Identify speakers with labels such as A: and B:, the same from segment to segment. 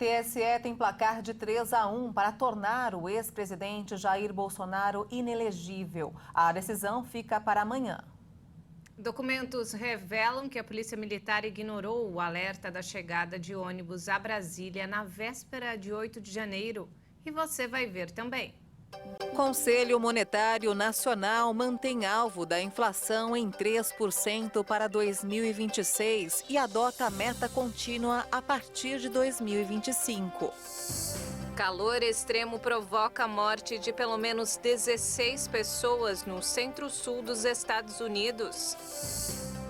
A: TSE tem placar de 3-1 para tornar o ex-presidente Jair Bolsonaro inelegível. A decisão fica para amanhã.
B: Documentos revelam que a Polícia Militar ignorou o alerta da chegada de ônibus a Brasília na véspera de 8 de janeiro. E você vai ver também.
A: Conselho Monetário Nacional mantém alvo da inflação em 3% para 2026 e adota a meta contínua a partir de 2025.
B: Calor extremo provoca a morte de pelo menos 16 pessoas no centro-sul dos Estados Unidos.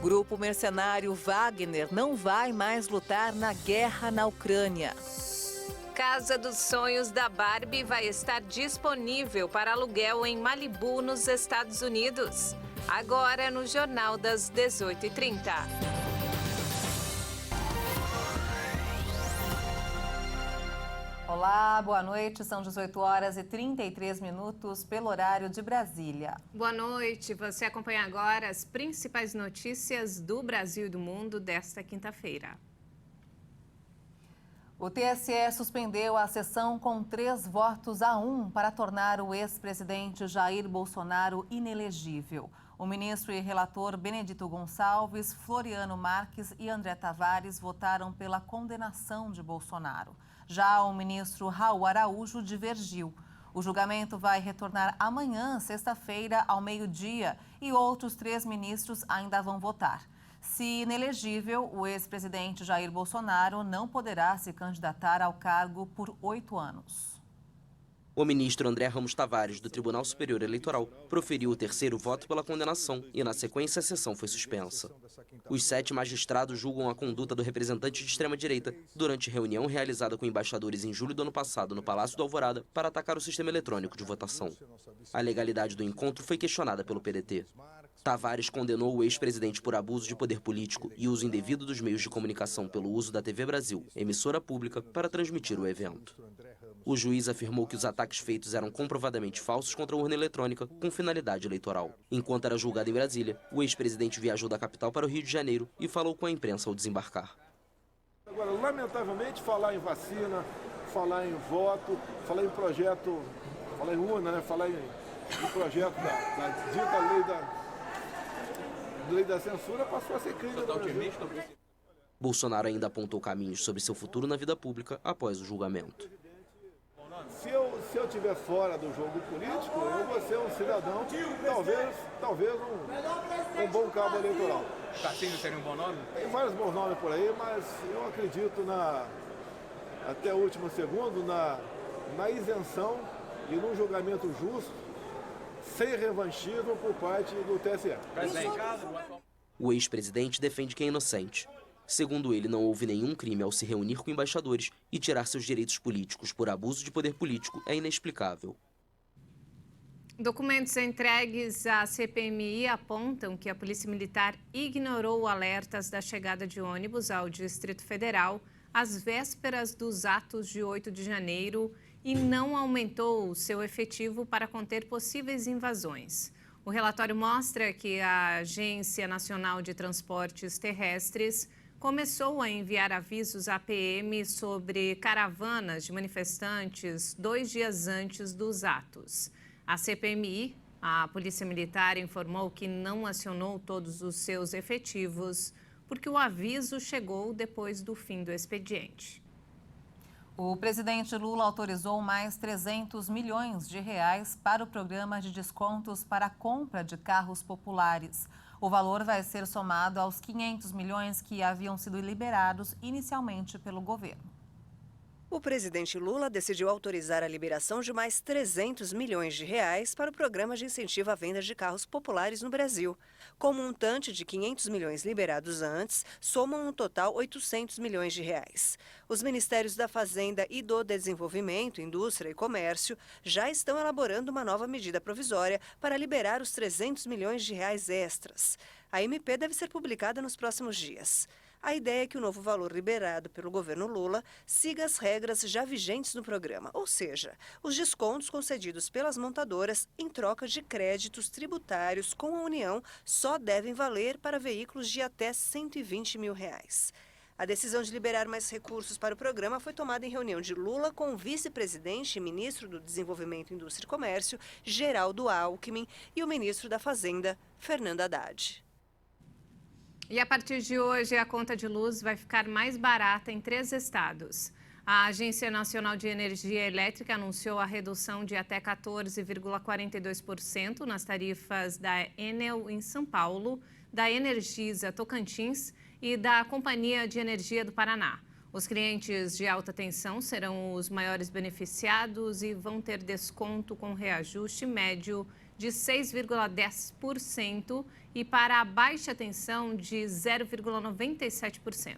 A: Grupo mercenário Wagner não vai mais lutar na guerra na Ucrânia.
B: Casa dos Sonhos da Barbie vai estar disponível para aluguel em Malibu, nos Estados Unidos. Agora no Jornal das 18h30.
A: Olá, boa noite. São 18h33 pelo horário de Brasília.
B: Boa noite. Você acompanha agora as principais notícias do Brasil e do mundo desta quinta-feira.
A: O TSE suspendeu a sessão com 3-1 para tornar o ex-presidente Jair Bolsonaro inelegível. O ministro e relator Benedito Gonçalves, Floriano Marques e André Tavares votaram pela condenação de Bolsonaro. Já o ministro Raul Araújo divergiu. O julgamento vai retornar amanhã, sexta-feira, ao meio-dia, e outros 3 ministros ainda vão votar. Se inelegível, o ex-presidente Jair Bolsonaro não poderá se candidatar ao cargo por 8 anos.
C: O ministro André Ramos Tavares, do Tribunal Superior Eleitoral, proferiu o 3º voto pela condenação e, na sequência, a sessão foi suspensa. Os 7 magistrados julgam a conduta do representante de extrema-direita durante reunião realizada com embaixadores em julho do ano passado no Palácio do Alvorada para atacar o sistema eletrônico de votação. A legalidade do encontro foi questionada pelo PDT. Tavares condenou o ex-presidente por abuso de poder político e uso indevido dos meios de comunicação pelo uso da TV Brasil, emissora pública, para transmitir o evento. O juiz afirmou que os ataques feitos eram comprovadamente falsos contra a urna eletrônica com finalidade eleitoral. Enquanto era julgado em Brasília, o ex-presidente viajou da capital para o Rio de Janeiro e falou com a imprensa ao desembarcar.
D: Agora, lamentavelmente, falar em vacina, falar em voto, falar em projeto, falar em urna, né? Falar em projeto da dita lei da censura passou a ser crime no Brasil.
C: Bolsonaro ainda apontou caminhos sobre seu futuro na vida pública após o julgamento.
D: Se eu estiver fora do jogo político, eu vou ser um cidadão, talvez um bom cabo eleitoral.
E: Tarcísio seria um bom nome?
D: Tem vários bons nomes por aí, mas eu acredito até o último segundo na isenção e num julgamento justo, sem revanchismo por parte do TSE.
C: O ex-presidente defende que é inocente. Segundo ele, não houve nenhum crime ao se reunir com embaixadores e tirar seus direitos políticos por abuso de poder político é inexplicável.
B: Documentos entregues à CPMI apontam que a Polícia Militar ignorou alertas da chegada de ônibus ao Distrito Federal às vésperas dos atos de 8 de janeiro e não aumentou o seu efetivo para conter possíveis invasões. O relatório mostra que a Agência Nacional de Transportes Terrestres começou a enviar avisos à PM sobre caravanas de manifestantes 2 dias antes dos atos. A CPMI, a Polícia Militar, informou que não acionou todos os seus efetivos porque o aviso chegou depois do fim do expediente.
A: O presidente Lula autorizou mais 300 milhões de reais para o programa de descontos para a compra de carros populares. O valor vai ser somado aos 500 milhões que haviam sido liberados inicialmente pelo governo.
F: O presidente Lula decidiu autorizar a liberação de mais 300 milhões de reais para o programa de incentivo à venda de carros populares no Brasil. Com um montante de 500 milhões liberados antes, somam um total 800 milhões de reais. Os ministérios da Fazenda e do Desenvolvimento, Indústria e Comércio já estão elaborando uma nova medida provisória para liberar os 300 milhões de reais extras. A MP deve ser publicada nos próximos dias. A ideia é que o novo valor liberado pelo governo Lula siga as regras já vigentes no programa, ou seja, os descontos concedidos pelas montadoras em troca de créditos tributários com a União só devem valer para veículos de até R$ 120 mil. A decisão de liberar mais recursos para o programa foi tomada em reunião de Lula com o vice-presidente e ministro do Desenvolvimento, Indústria e Comércio, Geraldo Alckmin, e o ministro da Fazenda, Fernando Haddad.
B: E a partir de hoje, a conta de luz vai ficar mais barata em 3 estados. A Agência Nacional de Energia Elétrica anunciou a redução de até 14,42% nas tarifas da Enel em São Paulo, da Energisa Tocantins e da Companhia de Energia do Paraná. Os clientes de alta tensão serão os maiores beneficiados e vão ter desconto com reajuste médio de 6,10% e para a baixa tensão de 0,97%.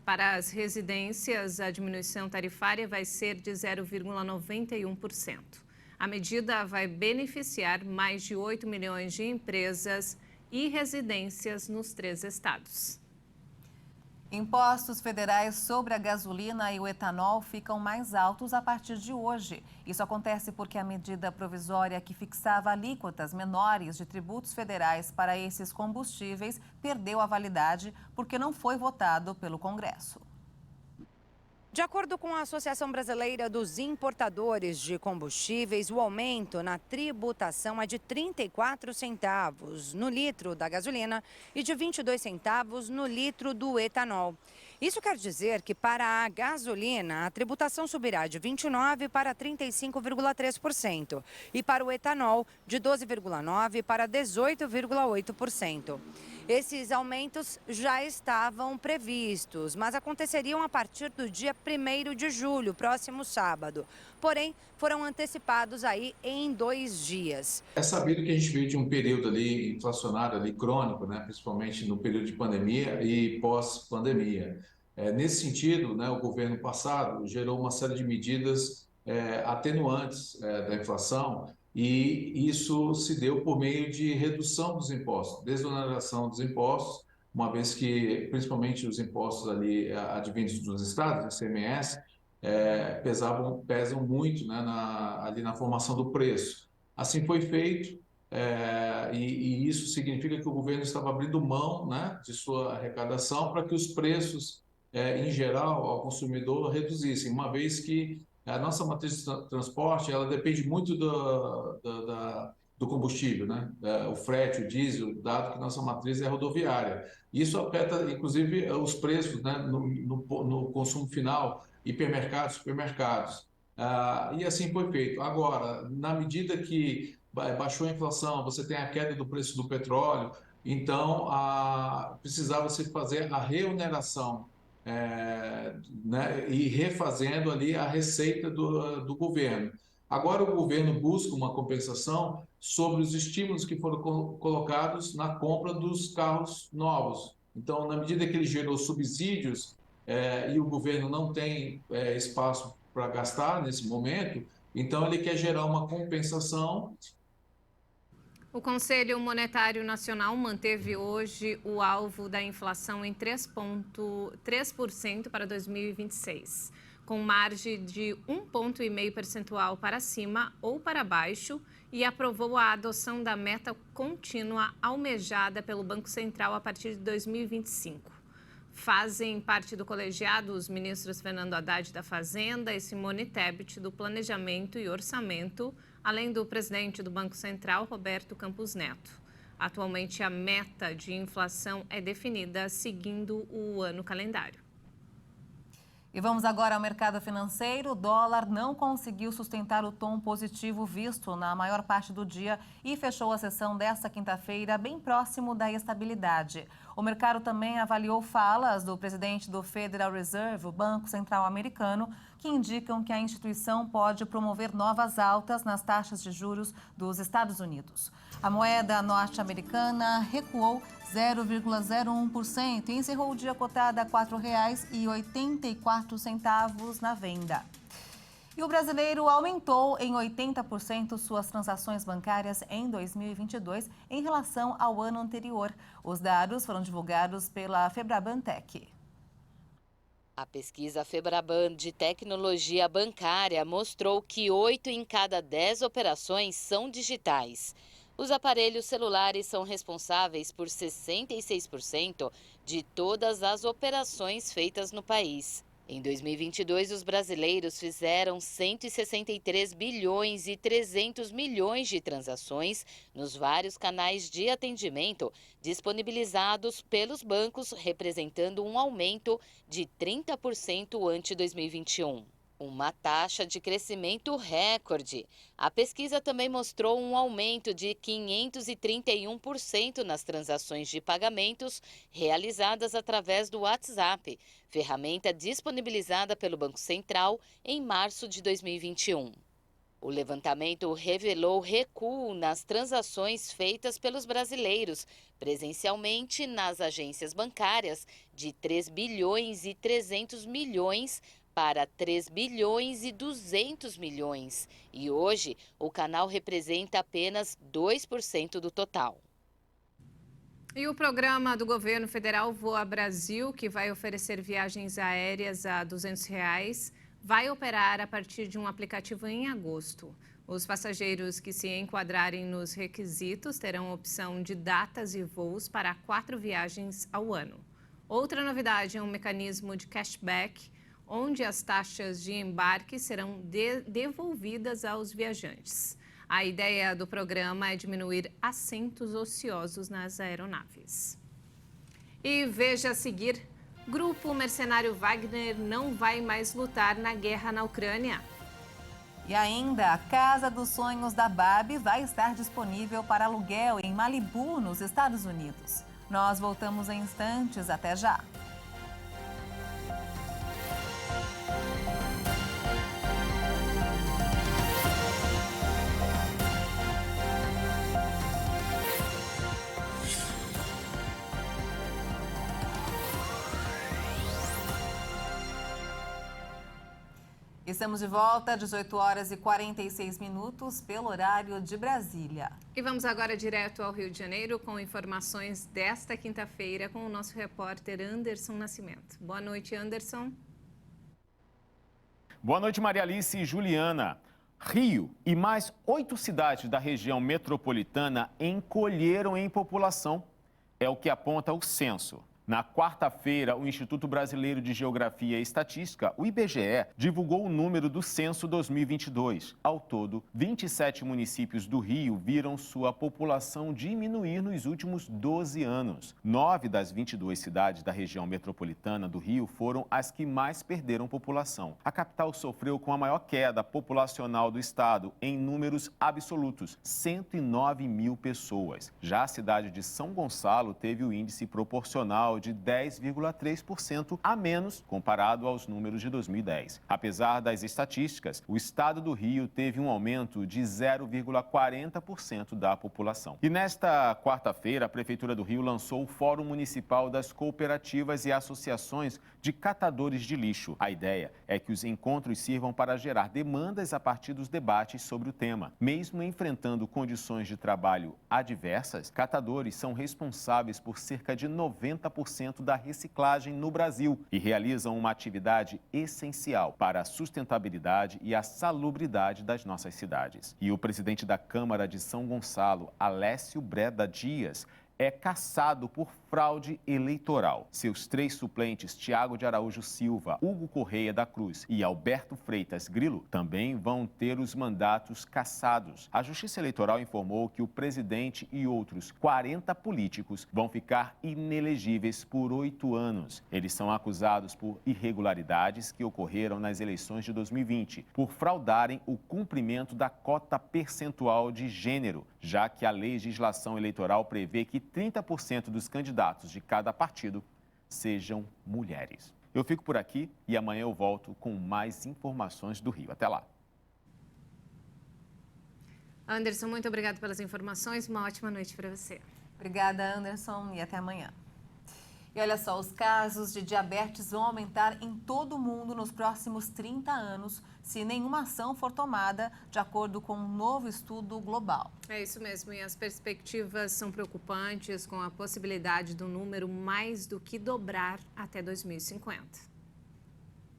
B: Para as residências, a diminuição tarifária vai ser de 0,91%. A medida vai beneficiar mais de 8 milhões de empresas e residências nos 3 estados.
A: Impostos federais sobre a gasolina e o etanol ficam mais altos a partir de hoje. Isso acontece porque a medida provisória que fixava alíquotas menores de tributos federais para esses combustíveis perdeu a validade porque não foi votado pelo Congresso.
E: De acordo com a Associação Brasileira dos Importadores de Combustíveis, o aumento na tributação é de 34 centavos no litro da gasolina e de 22 centavos no litro do etanol. Isso quer dizer que para a gasolina, a tributação subirá de 29% para 35,3% e para o etanol, de 12,9% para 18,8%. Esses aumentos já estavam previstos, mas aconteceriam a partir do dia 1º de julho, próximo sábado. Porém, foram antecipados aí em 2 dias.
G: É sabido que a gente veio de um período ali inflacionário, ali crônico, né, principalmente no período de pandemia e pós-pandemia. Nesse sentido, né, o governo passado gerou uma série de medidas atenuantes da inflação, e isso se deu por meio de redução dos impostos, desoneração dos impostos, uma vez que, principalmente os impostos ali advindos dos estados, ICMS, pesam muito, né, ali na formação do preço. Assim foi feito, e isso significa que o governo estava abrindo mão, né, de sua arrecadação para que os preços, em geral, ao consumidor reduzissem, uma vez que a nossa matriz de transporte ela depende muito do combustível, né? O frete, o diesel, dado que nossa matriz é rodoviária. Isso afeta, inclusive, os preços, né, no consumo final, hipermercados, supermercados. E assim foi feito. Agora, na medida que baixou a inflação, você tem a queda do preço do petróleo, então precisava se fazer a reoneração, né, e refazendo ali a receita do governo. Agora o governo busca uma compensação sobre os estímulos que foram colocados na compra dos carros novos. Então, na medida que ele gerou subsídios e o governo não tem espaço para gastar nesse momento, então ele quer gerar uma compensação.
B: O Conselho Monetário Nacional manteve hoje o alvo da inflação em 3,3% para 2026, com margem de 1,5 ponto percentual para cima ou para baixo, e aprovou a adoção da meta contínua almejada pelo Banco Central a partir de 2025. Fazem parte do colegiado os ministros Fernando Haddad da Fazenda e Simone Tebet do Planejamento e Orçamento, além do presidente do Banco Central, Roberto Campos Neto. Atualmente, a meta de inflação é definida seguindo o ano calendário.
A: E vamos agora ao mercado financeiro. O dólar não conseguiu sustentar o tom positivo visto na maior parte do dia e fechou a sessão desta quinta-feira bem próximo da estabilidade. O mercado também avaliou falas do presidente do Federal Reserve, o Banco Central Americano, que indicam que a instituição pode promover novas altas nas taxas de juros dos Estados Unidos. A moeda norte-americana recuou 0,01% e encerrou o dia cotada a R$ 4,84 na venda. E o brasileiro aumentou em 80% suas transações bancárias em 2022 em relação ao ano anterior. Os dados foram divulgados pela Febraban Tech.
H: A pesquisa Febraban de tecnologia bancária mostrou que 8 em cada 10 operações são digitais. Os aparelhos celulares são responsáveis por 66% de todas as operações feitas no país. Em 2022, os brasileiros fizeram 163 bilhões e 300 milhões de transações nos vários canais de atendimento disponibilizados pelos bancos, representando um aumento de 30% ante 2021. Uma taxa de crescimento recorde. A pesquisa também mostrou um aumento de 531% nas transações de pagamentos realizadas através do WhatsApp, ferramenta disponibilizada pelo Banco Central em março de 2021. O levantamento revelou recuo nas transações feitas pelos brasileiros presencialmente nas agências bancárias de 3 bilhões e 300 milhões para 3 bilhões e 200 milhões. E hoje, o canal representa apenas 2% do total.
B: E o programa do governo federal Voa Brasil, que vai oferecer viagens aéreas a R$ 200, vai operar a partir de um aplicativo em agosto. Os passageiros que se enquadrarem nos requisitos terão opção de datas e voos para 4 viagens ao ano. Outra novidade é um mecanismo de cashback, onde as taxas de embarque serão devolvidas aos viajantes. A ideia do programa é diminuir assentos ociosos nas aeronaves. E veja a seguir, grupo mercenário Wagner não vai mais lutar na guerra na Ucrânia.
A: E ainda, a Casa dos Sonhos da Barbie vai estar disponível para aluguel em Malibu, nos Estados Unidos. Nós voltamos em instantes, até já. Estamos de volta, 18 horas e 46 minutos, pelo horário de Brasília.
B: E vamos agora direto ao Rio de Janeiro com informações desta quinta-feira com o nosso repórter Anderson Nascimento. Boa noite, Anderson.
I: Boa noite, Maria Alice e Juliana. Rio e mais 8 cidades da região metropolitana encolheram em população. É o que aponta o censo. Na quarta-feira, o Instituto Brasileiro de Geografia e Estatística, o IBGE, divulgou o número do censo 2022. Ao todo, 27 municípios do Rio viram sua população diminuir nos últimos 12 anos. 9 das 22 cidades da região metropolitana do Rio foram as que mais perderam população. A capital sofreu com a maior queda populacional do estado, em números absolutos, 109 mil pessoas. Já a cidade de São Gonçalo teve o índice proporcional de 10,3% a menos comparado aos números de 2010. Apesar das estatísticas, o estado do Rio teve um aumento de 0,40% da população. E nesta quarta-feira, a Prefeitura do Rio lançou o Fórum Municipal das Cooperativas e Associações de Catadores de Lixo. A ideia é que os encontros sirvam para gerar demandas a partir dos debates sobre o tema. Mesmo enfrentando condições de trabalho adversas, catadores são responsáveis por cerca de 90% da reciclagem no Brasil e realizam uma atividade essencial para a sustentabilidade e a salubridade das nossas cidades. E o presidente da Câmara de São Gonçalo, Alessio Breda Dias, é cassado por fraude eleitoral. Seus 3 suplentes, Tiago de Araújo Silva, Hugo Correia da Cruz e Alberto Freitas Grilo, também vão ter os mandatos cassados. A Justiça Eleitoral informou que o presidente e outros 40 políticos vão ficar inelegíveis por 8 anos. Eles são acusados por irregularidades que ocorreram nas eleições de 2020, por fraudarem o cumprimento da cota percentual de gênero, já que a legislação eleitoral prevê que 30% dos candidatos de cada partido sejam mulheres. Eu fico por aqui e amanhã eu volto com mais informações do Rio. Até lá.
B: Anderson, muito obrigada pelas informações. Uma ótima noite para você.
A: Obrigada, Anderson, e até amanhã. E olha só, os casos de diabetes vão aumentar em todo o mundo nos próximos 30 anos, se nenhuma ação for tomada, de acordo com um novo estudo global.
B: É isso mesmo, e as perspectivas são preocupantes, com a possibilidade do número mais do que dobrar até 2050.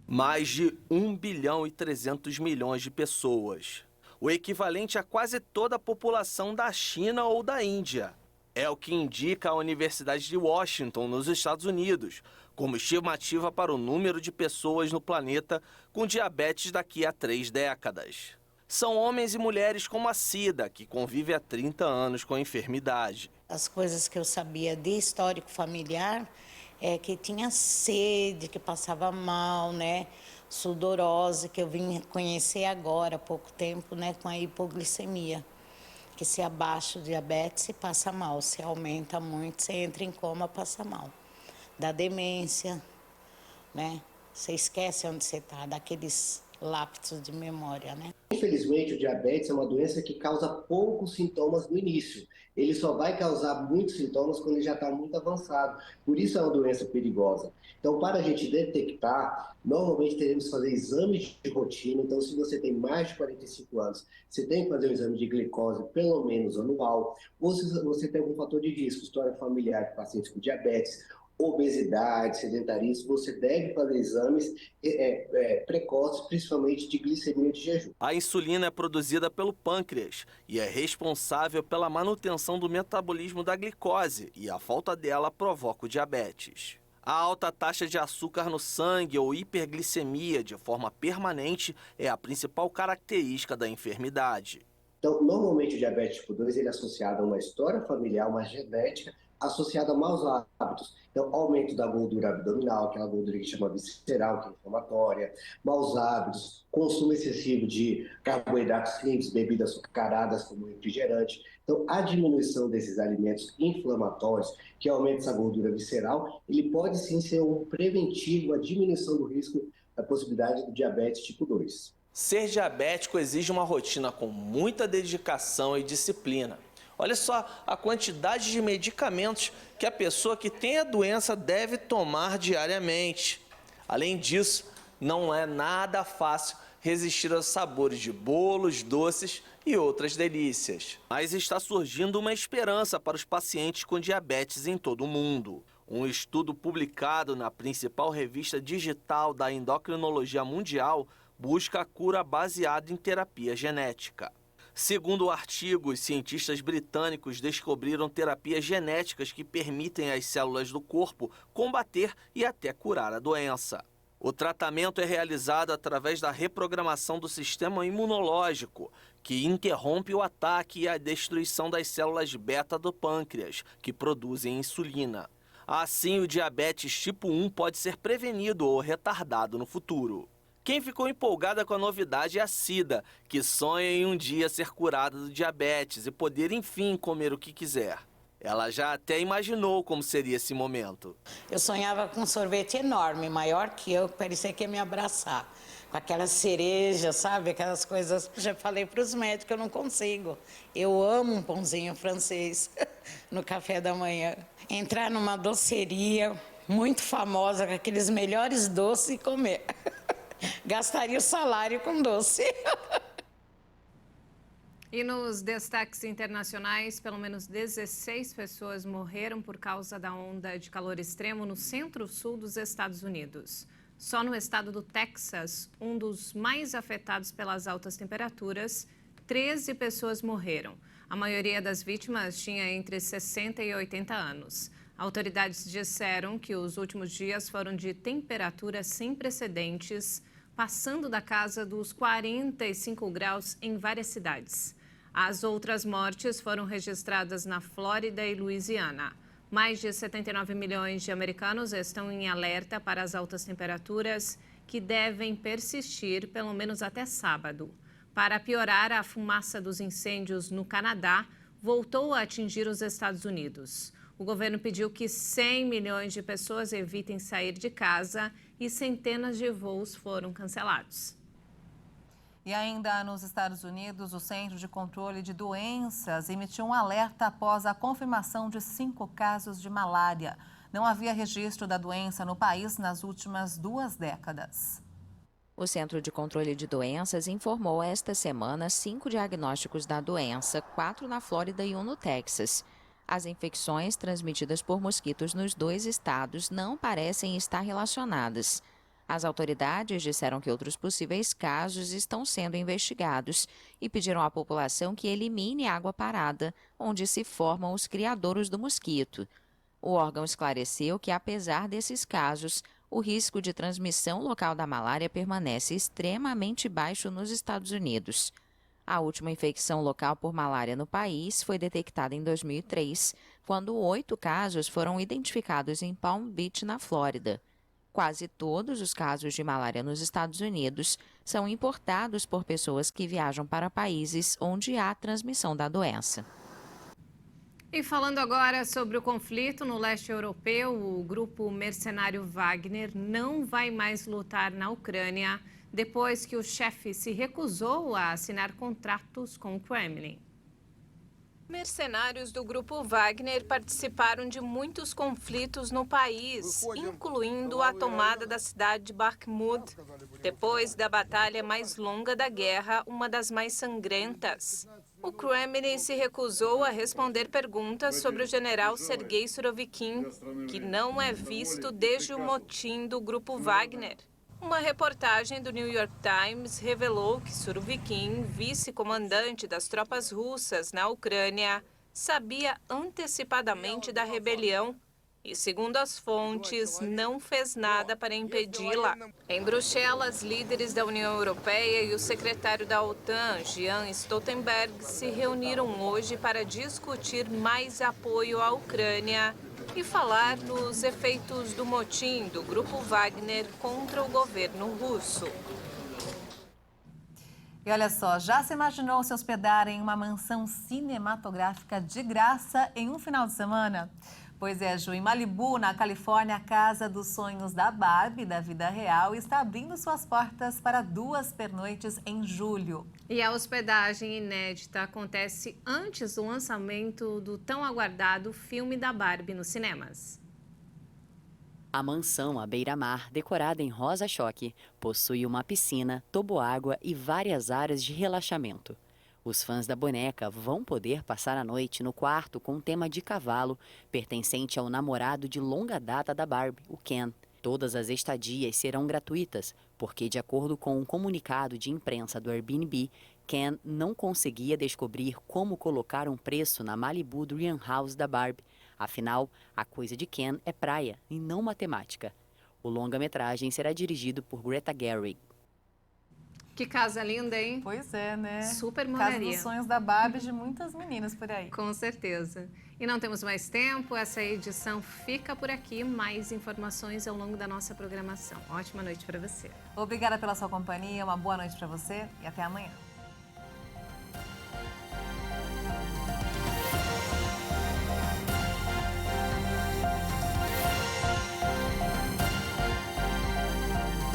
J: Mais de 1 bilhão e 300 milhões de pessoas. o equivalente a quase toda a população da China ou da Índia. É o que indica a Universidade de Washington, nos Estados Unidos, como estimativa para o número de pessoas no planeta com diabetes daqui a 3 décadas. São homens e mulheres como a Cida, que convive há 30 anos com a enfermidade.
K: As coisas que eu sabia de histórico familiar é que tinha sede, que passava mal, né? Sudorose, que eu vim conhecer agora, há pouco tempo, né? Com a hipoglicemia. Que se abaixa o diabetes, se passa mal. Se aumenta muito, você entra em coma, passa mal. Da demência, né? Você esquece onde você está, daqueles lapsos de memória, né?
L: Infelizmente, o diabetes é uma doença que causa poucos sintomas no início. Ele só vai causar muitos sintomas quando ele já está muito avançado. Por isso é uma doença perigosa. Então, para a gente detectar, normalmente teremos que fazer exames de rotina. Então, se você tem mais de 45 anos, você tem que fazer um exame de glicose pelo menos anual. Ou se você tem algum fator de risco, história familiar de pacientes com diabetes, obesidade, sedentarismo, você deve fazer exames precoces, principalmente de glicemia de jejum.
J: A insulina é produzida pelo pâncreas e é responsável pela manutenção do metabolismo da glicose, e a falta dela provoca o diabetes. A alta taxa de açúcar no sangue ou hiperglicemia de forma permanente é a principal característica da enfermidade.
L: Então, normalmente o diabetes tipo 2 ele é associado a uma história familiar, uma genética, associada a maus hábitos. Então, aumento da gordura abdominal, aquela gordura que chama visceral, que é inflamatória, maus hábitos, consumo excessivo de carboidratos simples, bebidas açucaradas como refrigerante. Então, a diminuição desses alimentos inflamatórios, que aumenta essa gordura visceral, ele pode sim ser um preventivo à diminuição do risco da possibilidade do diabetes tipo 2.
J: Ser diabético exige uma rotina com muita dedicação e disciplina. Olha só a quantidade de medicamentos que a pessoa que tem a doença deve tomar diariamente. Além disso, não é nada fácil resistir aos sabores de bolos, doces e outras delícias. Mas está surgindo uma esperança para os pacientes com diabetes em todo o mundo. Um estudo publicado na principal revista digital da endocrinologia mundial busca a cura baseada em terapia genética. Segundo o artigo, os cientistas britânicos descobriram terapias genéticas que permitem às células do corpo combater e até curar a doença. O tratamento é realizado através da reprogramação do sistema imunológico, que interrompe o ataque e a destruição das células beta do pâncreas, que produzem insulina. Assim, o diabetes tipo 1 pode ser prevenido ou retardado no futuro. Quem ficou empolgada com a novidade é a Cida, que sonha em um dia ser curada do diabetes e poder, enfim, comer o que quiser. Ela já até imaginou como seria esse momento.
K: Eu sonhava com um sorvete enorme, maior que eu, que parecia que ia me abraçar. Com aquelas cerejas, sabe? Aquelas coisas. Já falei para os médicos que eu não consigo. Eu amo um pãozinho francês no café da manhã. Entrar numa doceria muito famosa, com aqueles melhores doces e comer. Gastaria o salário com doce.
B: E nos destaques internacionais, pelo menos 16 pessoas morreram por causa da onda de calor extremo no centro-sul dos Estados Unidos. Só no estado do Texas, um dos mais afetados pelas altas temperaturas, 13 pessoas morreram. A maioria das vítimas tinha entre 60 e 80 anos. Autoridades disseram que os últimos dias foram de temperaturas sem precedentes, passando da casa dos 45 graus em várias cidades. As outras mortes foram registradas na Flórida e Louisiana. Mais de 79 milhões de americanos estão em alerta para as altas temperaturas, que devem persistir pelo menos até sábado. Para piorar, a fumaça dos incêndios no Canadá voltou a atingir os Estados Unidos. O governo pediu que 100 milhões de pessoas evitem sair de casa e centenas de voos foram cancelados.
A: E ainda nos Estados Unidos, o Centro de Controle de Doenças emitiu um alerta após a confirmação de 5 casos de malária. Não havia registro da doença no país nas últimas 2 décadas.
M: O Centro de Controle de Doenças informou esta semana 5 diagnósticos da doença, 4 na Flórida e 1 no Texas. As infecções transmitidas por mosquitos nos 2 estados não parecem estar relacionadas. As autoridades disseram que outros possíveis casos estão sendo investigados e pediram à população que elimine a água parada, onde se formam os criadouros do mosquito. O órgão esclareceu que, apesar desses casos, o risco de transmissão local da malária permanece extremamente baixo nos Estados Unidos. A última infecção local por malária no país foi detectada em 2003, quando 8 casos foram identificados em Palm Beach, na Flórida. Quase todos os casos de malária nos Estados Unidos são importados por pessoas que viajam para países onde há transmissão da doença.
B: E falando agora sobre o conflito no leste europeu, o grupo mercenário Wagner não vai mais lutar na Ucrânia depois que o chefe se recusou a assinar contratos com o Kremlin. Mercenários do grupo Wagner participaram de muitos conflitos no país, incluindo a tomada da cidade de Bakhmut, depois da batalha mais longa da guerra, uma das mais sangrentas. O Kremlin se recusou a responder perguntas sobre o general Sergei Surovikin, que não é visto desde o motim do grupo Wagner. Uma reportagem do New York Times revelou que Surovikin, vice-comandante das tropas russas na Ucrânia, sabia antecipadamente da rebelião e, segundo as fontes, não fez nada para impedi-la. Em Bruxelas, líderes da União Europeia e o secretário da OTAN, Jens Stoltenberg, se reuniram hoje para discutir mais apoio à Ucrânia e falar nos efeitos do motim do grupo Wagner contra o governo russo.
A: E olha só, já se imaginou se hospedar em uma mansão cinematográfica de graça em um final de semana? Pois é, Ju, em Malibu, na Califórnia, a Casa dos Sonhos da Barbie, da vida real, está abrindo suas portas para 2 pernoites em julho.
B: E a hospedagem inédita acontece antes do lançamento do tão aguardado filme da Barbie nos cinemas.
N: A mansão à beira-mar, decorada em rosa choque, possui uma piscina, toboágua e várias áreas de relaxamento. Os fãs da boneca vão poder passar a noite no quarto com tema de cavalo, pertencente ao namorado de longa data da Barbie, o Ken. Todas as estadias serão gratuitas, porque, de acordo com um comunicado de imprensa do Airbnb, Ken não conseguia descobrir como colocar um preço na Malibu Dream House da Barbie. Afinal, a coisa de Ken é praia e não matemática. O longa-metragem será dirigido por Greta Gerwig.
B: Que casa linda, hein?
A: Pois é, né?
B: Super moraria.
A: Casa dos sonhos da Barbie de muitas meninas por aí.
B: Com certeza. E não temos mais tempo, essa edição fica por aqui. Mais informações ao longo da nossa programação. Ótima noite para você.
A: Obrigada pela sua companhia, uma boa noite para você e até amanhã.